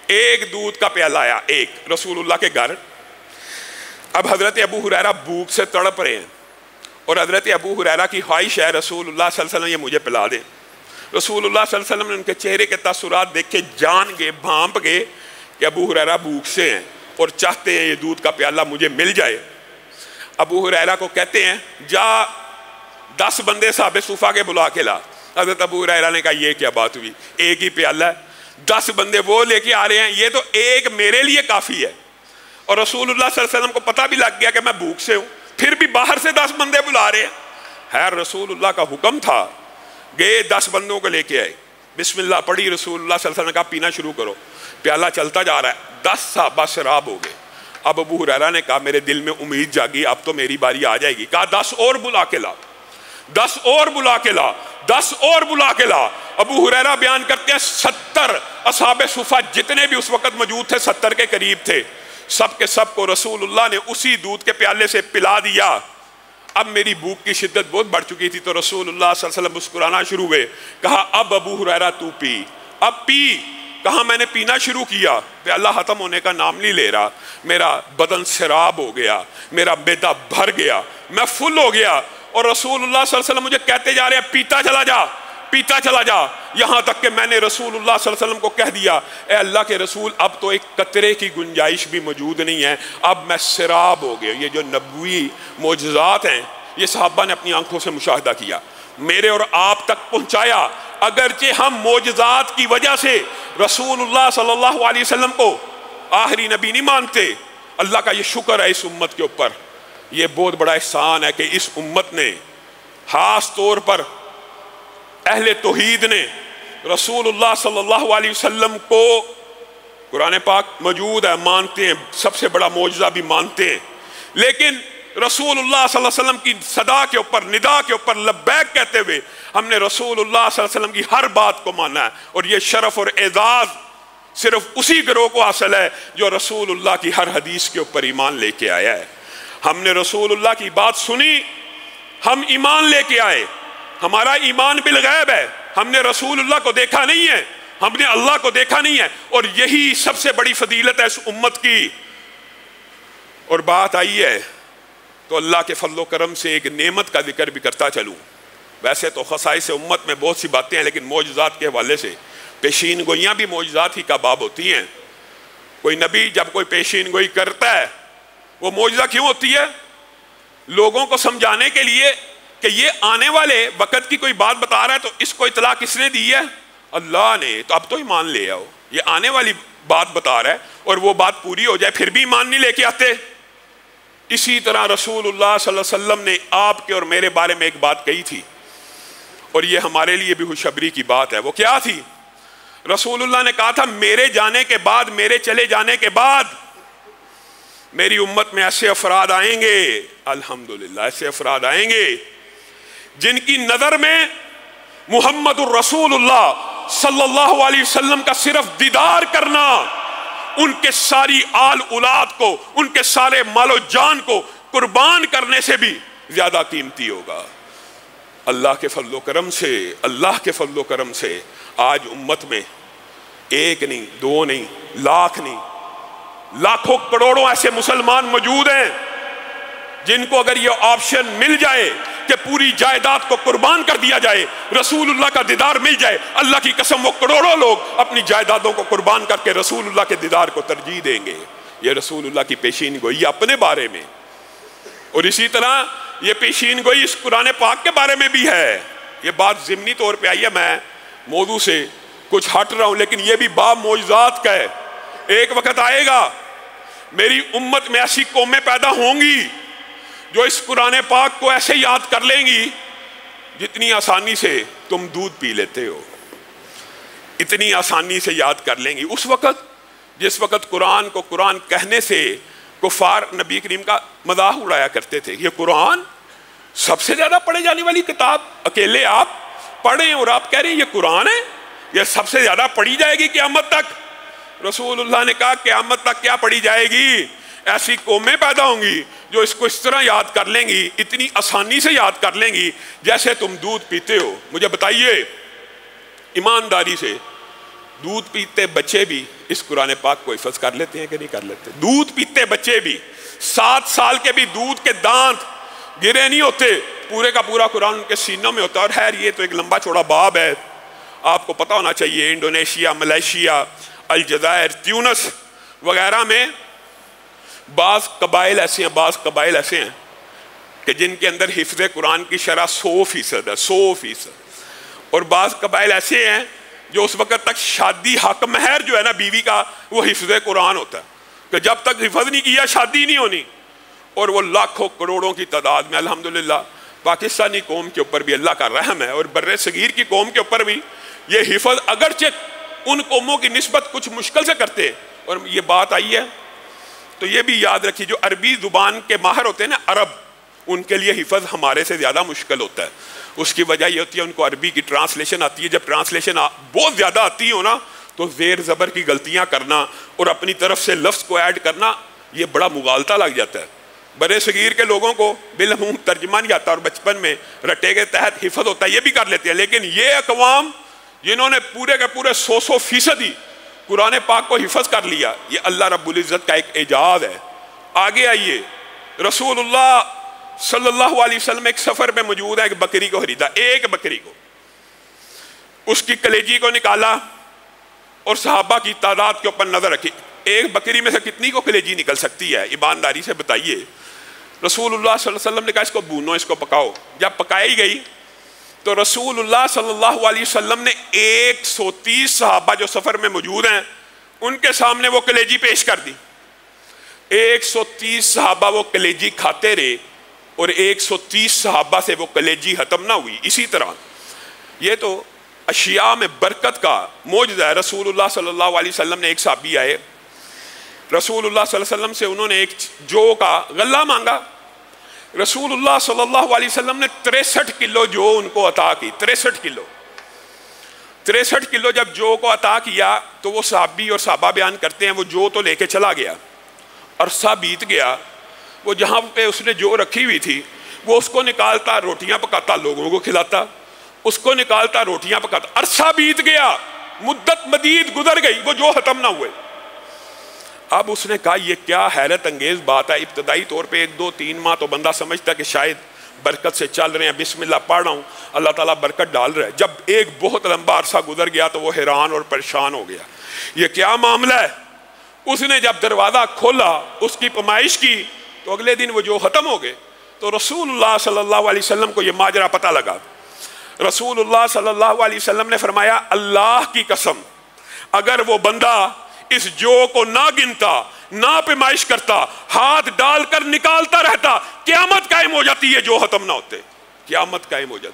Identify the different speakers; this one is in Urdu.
Speaker 1: ایک دودھ کا پیالہ آیا، ایک، رسول اللہ کے گھر۔ اب حضرت ابو ہریرہ بھوک سے تڑپ رہے ہیں اور حضرت ابو ہریرہ کی خواہش ہے رسول اللہ صلی اللہ علیہ وسلم یہ مجھے پلا دے۔ رسول اللہ صلی اللہ علیہ وسلم نے ان کے چہرے کے تاثرات دیکھ کے جان گئے، بھانپ گئے کہ ابو ہریرہ بھوک سے ہیں اور چاہتے ہیں یہ دودھ کا پیالہ مجھے مل جائے۔ ابو ہریرہ کو کہتے ہیں جا 10 بندے صحابہ صفا کے بلا کے لا۔ حضرت ابو ہریرہ نے کہا یہ کیا بات ہوئی، ایک ہی پیالہ ہے، 10 بندے وہ لے کے آ رہے ہیں، یہ تو ایک میرے لیے کافی ہے۔ اور رسول اللہ صلی اللہ علیہ وسلم کو پتہ بھی لگ گیا کہ میں بھوک سے ہوں، پھر بھی باہر سے 10 بندے بلا رہے ہیں۔ خیر رسول اللہ کا حکم تھا، گئے 10 بندوں کو لے کے آئے، بسم اللہ پڑھی، رسول اللہ صلی اللہ علیہ وسلم نے کہا پینا شروع کرو۔ پیالہ چلتا جا رہا ہے، 10 صحابہ شراب ہو گئے۔ اب ابو ہریرہ نے کہا میرے دل میں امید جاگی، اب تو میری باری آ جائے گی۔ کہا 10 اور بلا کے لا، 10 اور بلا کے لا، 10 اور بلا کے لا۔ ابو ہریرہ بیان کرتے ہیں 70 اصحاب صفا جتنے بھی اس وقت موجود تھے، 70 کے قریب تھے، سب کے سب کو رسول اللہ نے اسی دودھ کے پیالے سے پلا دیا۔ اب میری بھوک کی شدت بہت بڑھ چکی تھی تو رسول اللہ صلی اللہ علیہ وسلم مسکرانا شروع ہوئے، کہا اب ابو ہریرہ تو پی، اب پی۔ کہا میں نے پینا شروع کیا، پیالہ ختم ہونے کا نام نہیں لے رہا، میرا بدن سراب ہو گیا، میرا معدہ بھر گیا، میں فل ہو گیا۔ اور رسول اللہ صلی اللہ علیہ وسلم مجھے کہتے جا رہے ہیں پیتا چلا جا، پیتا چلا جا، یہاں تک کہ میں نے رسول اللہ صلی اللہ علیہ وسلم کو کہہ دیا اے اللہ کے رسول اب تو ایک قطرے کی گنجائش بھی موجود نہیں ہے، اب میں سراب ہو گیا۔ یہ جو نبوی معجزات ہیں یہ صحابہ نے اپنی آنکھوں سے مشاہدہ کیا، میرے اور آپ تک پہنچایا۔ اگرچہ ہم معجزات کی وجہ سے رسول اللہ صلی اللہ علیہ وسلم کو آخری نبی نہیں مانتے، اللہ کا یہ شکر ہے اس امت کے اوپر، یہ بہت بڑا احسان ہے کہ اس امت نے خاص طور پر اہل توحید نے رسول اللہ صلی اللہ علیہ وسلم کو، قرآن پاک موجود ہے مانتے ہیں، سب سے بڑا معجزہ بھی مانتے ہیں، لیکن رسول اللہ صلی اللہ علیہ وسلم کی صدا کے اوپر، ندا کے اوپر لبیک کہتے ہوئے ہم نے رسول اللہ صلی اللہ علیہ وسلم کی ہر بات کو مانا ہے۔ اور یہ شرف اور اعزاز صرف اسی گروہ کو حاصل ہے جو رسول اللہ کی ہر حدیث کے اوپر ایمان لے کے آیا ہے۔ ہم نے رسول اللہ کی بات سنی، ہم ایمان لے کے آئے، ہمارا ایمان بالغیب ہے، ہم نے رسول اللہ کو دیکھا نہیں ہے، ہم نے اللہ کو دیکھا نہیں ہے، اور یہی سب سے بڑی فضیلت ہے اس امت کی۔ اور بات آئی ہے تو اللہ کے فضل و کرم سے ایک نعمت کا ذکر بھی کرتا چلوں۔ ویسے تو خصائص امت میں بہت سی باتیں ہیں، لیکن معجزات کے حوالے سے پیشین گوئیاں بھی معجزات ہی کا باب ہوتی ہیں۔ کوئی نبی جب کوئی پیشین گوئی کرتا ہے وہ معجزہ کیوں ہوتی ہے؟ لوگوں کو سمجھانے کے لیے کہ یہ آنے والے وقت کی کوئی بات بتا رہا ہے تو اس کو اطلاع کس نے دی ہے؟ اللہ نے۔ تو اب تو ایمان لے آؤ، یہ آنے والی بات بتا رہا ہے اور وہ بات پوری ہو جائے پھر بھی ایمان نہیں لے کے آتے۔ اسی طرح رسول اللہ صلی اللہ علیہ وسلم نے آپ کے اور میرے بارے میں ایک بات کہی تھی، اور یہ ہمارے لیے بھی خوشخبری کی بات ہے۔ وہ کیا تھی؟ رسول اللہ نے کہا تھا میرے جانے کے بعد، میرے چلے جانے کے بعد میری امت میں ایسے افراد آئیں گے، الحمدللہ ایسے افراد آئیں گے جن کی نظر میں محمد الرسول اللہ صلی اللہ علیہ وسلم کا صرف دیدار کرنا ان کے ساری آل اولاد کو، ان کے سارے مال و جان کو قربان کرنے سے بھی زیادہ قیمتی ہوگا۔ اللہ کے فضل و کرم سے، اللہ کے فضل و کرم سے آج امت میں ایک نہیں، دو نہیں، لاکھ نہیں، لاکھوں کروڑوں ایسے مسلمان موجود ہیں جن کو اگر یہ آپشن مل جائے کہ پوری جائیداد کو قربان کر دیا جائے، رسول اللہ کا دیدار مل جائے، اللہ کی قسم وہ کروڑوں لوگ اپنی جائیدادوں کو قربان کر کے رسول اللہ کے دیدار کو ترجیح دیں گے۔ یہ رسول اللہ کی پیشین گوئی اپنے بارے میں، اور اسی طرح یہ پیشین گوئی اس قرآن پاک کے بارے میں بھی ہے۔ یہ بات ضمنی طور پہ آئی ہے، میں موضوع سے کچھ ہٹ رہا ہوں، لیکن یہ بھی باب معجزات کا ہے۔ ایک وقت آئے گا میری امت میں ایسی قومیں پیدا ہوں گی جو اس قرآن پاک کو ایسے یاد کر لیں گی جتنی آسانی سے تم دودھ پی لیتے ہو، اتنی آسانی سے یاد کر لیں گی۔ اس وقت جس وقت قرآن کو قرآن کہنے سے کفار نبی کریم کا مذاق اڑایا کرتے تھے، یہ قرآن سب سے زیادہ پڑھے جانے والی کتاب، اکیلے آپ پڑھیں اور آپ کہہ رہے ہیں یہ قرآن ہے، یہ سب سے زیادہ پڑھی جائے گی قیامت تک۔ رسول اللہ نے کہا قیامت تک کیا پڑھی جائے گی؟ ایسی قومیں پیدا ہوں گی جو اس کو اس طرح یاد کر لیں گی، اتنی آسانی سے یاد کر لیں گی جیسے تم دودھ پیتے ہو۔ مجھے بتائیے ایمانداری سے دودھ پیتے بچے بھی اس قرآن پاک کو حفظ کر لیتے ہیں کہ نہیں کر لیتے؟ دودھ پیتے بچے بھی، 7 سال کے بھی دودھ کے دانت گرے نہیں ہوتے، پورے کا پورا قرآن ان کے سینوں میں ہوتا ہے۔ اور خیر یہ تو ایک لمبا چوڑا باب ہے، آپ کو پتہ ہونا چاہیے انڈونیشیا، ملائیشیا، الجزائر، تیونس وغیرہ میں بعض قبائل ایسے ہیں کہ جن کے اندر حفظ قرآن کی شرح 100% ہے، 100%۔ اور بعض قبائل ایسے ہیں جو اس وقت تک شادی حق مہر جو ہے نا بیوی کا، وہ حفظ قرآن ہوتا ہے کہ جب تک حفظ نہیں کیا شادی نہیں ہونی۔ اور وہ لاکھوں کروڑوں کی تعداد میں الحمدللہ پاکستانی قوم کے اوپر بھی اللہ کا رحم ہے، اور بر صغیر کی قوم کے اوپر بھی یہ حفظ اگرچہ ان قوموں کی نسبت کچھ مشکل سے کرتے، اور یہ بات آئی ہے تو یہ بھی یاد رکھیے جو عربی زبان کے ماہر ہوتے ہیں نا عرب، ان کے لیے حفظ ہمارے سے زیادہ مشکل ہوتا ہے۔ اس کی وجہ یہ ہوتی ہے ان کو عربی کی ٹرانسلیشن آتی ہے، جب ٹرانسلیشن بہت زیادہ آتی ہو نا تو زیر زبر کی غلطیاں کرنا اور اپنی طرف سے لفظ کو ایڈ کرنا یہ بڑا مغالطہ لگ جاتا ہے۔ برے صغیر کے لوگوں کو بالعموم ترجمہ نہیں آتا اور بچپن میں رٹے کے تحت حفظ ہوتا ہے، یہ بھی کر لیتے ہیں، لیکن یہ اقوام جنہوں نے پورے کے پورے 100% ہی قرآن پاک کو حفظ کر لیا، یہ اللہ رب العزت کا ایک اعجاز ہے۔ آگے آئیے، رسول اللہ صلی اللہ علیہ وسلم ایک سفر میں موجود ہے، ایک بکری کو خریدا، ایک بکری کو، اس کی کلیجی کو نکالا اور صحابہ کی تعداد کے اوپر نظر رکھی، ایک بکری میں سے کتنی کو کلیجی نکل سکتی ہے؟ ایمانداری سے بتائیے۔ رسول اللہ صلی اللہ علیہ وسلم نے کہا اس کو بھونو، اس کو پکاؤ۔ جب پکائی گئی تو رسول اللہ صلی اللہ علیہ وسلم نے 130 صحابہ جو سفر میں موجود ہیں ان کے سامنے وہ کلیجی پیش کر دی۔ 130 صحابہ وہ کلیجی کھاتے رہے اور 130 صحابہ سے وہ کلیجی ختم نہ ہوئی۔ اسی طرح یہ تو اشیاء میں برکت کا معجزہ ہے۔ رسول اللہ صلی اللہ علیہ وسلم نے، ایک صحابی آئے رسول اللہ صلی اللہ علیہ وسلم سے، انہوں نے ایک جو کا غلہ مانگا، رسول اللہ صلی اللہ علیہ وسلم نے 63 کلو جو ان کو عطا کی، 63 کلو جب جو کو عطا کیا تو وہ صحابی اور صحابہ بیان کرتے ہیں وہ جو تو لے کے چلا گیا، عرصہ بیت گیا، وہ جہاں پہ اس نے جو رکھی ہوئی تھی وہ اس کو نکالتا روٹیاں پکاتا لوگوں کو کھلاتا، اس کو نکالتا روٹیاں پکاتا، عرصہ بیت گیا، مدت مدید گزر گئی، وہ جو ختم نہ ہوئے۔ اب اس نے کہا یہ کیا حیرت انگیز بات ہے۔ ابتدائی طور پہ 1 2 3 ماہ تو بندہ سمجھتا کہ شاید برکت سے چل رہے ہیں، بسم اللہ پڑھ رہا ہوں، اللہ تعالیٰ برکت ڈال رہا ہے۔ جب ایک بہت لمبا عرصہ گزر گیا تو وہ حیران اور پریشان ہو گیا، یہ کیا معاملہ ہے؟ اس نے جب دروازہ کھولا، اس کی پیمائش کی تو اگلے دن وہ جو ختم ہو گئے۔ تو رسول اللہ صلی اللہ علیہ وسلم کو یہ ماجرا پتہ لگا۔ رسول اللہ صلی اللہ علیہ وسلم نے فرمایا اللہ کی قسم اگر وہ بندہ اس جو کو نہ گنتا، نہ پیمائش کرتا، ہاتھ ڈال کر نکالتا رہتا، قیامت قائم ہو جاتی ہے جو ختم نہ ہوتے، قیامت قائم ہو جاتی۔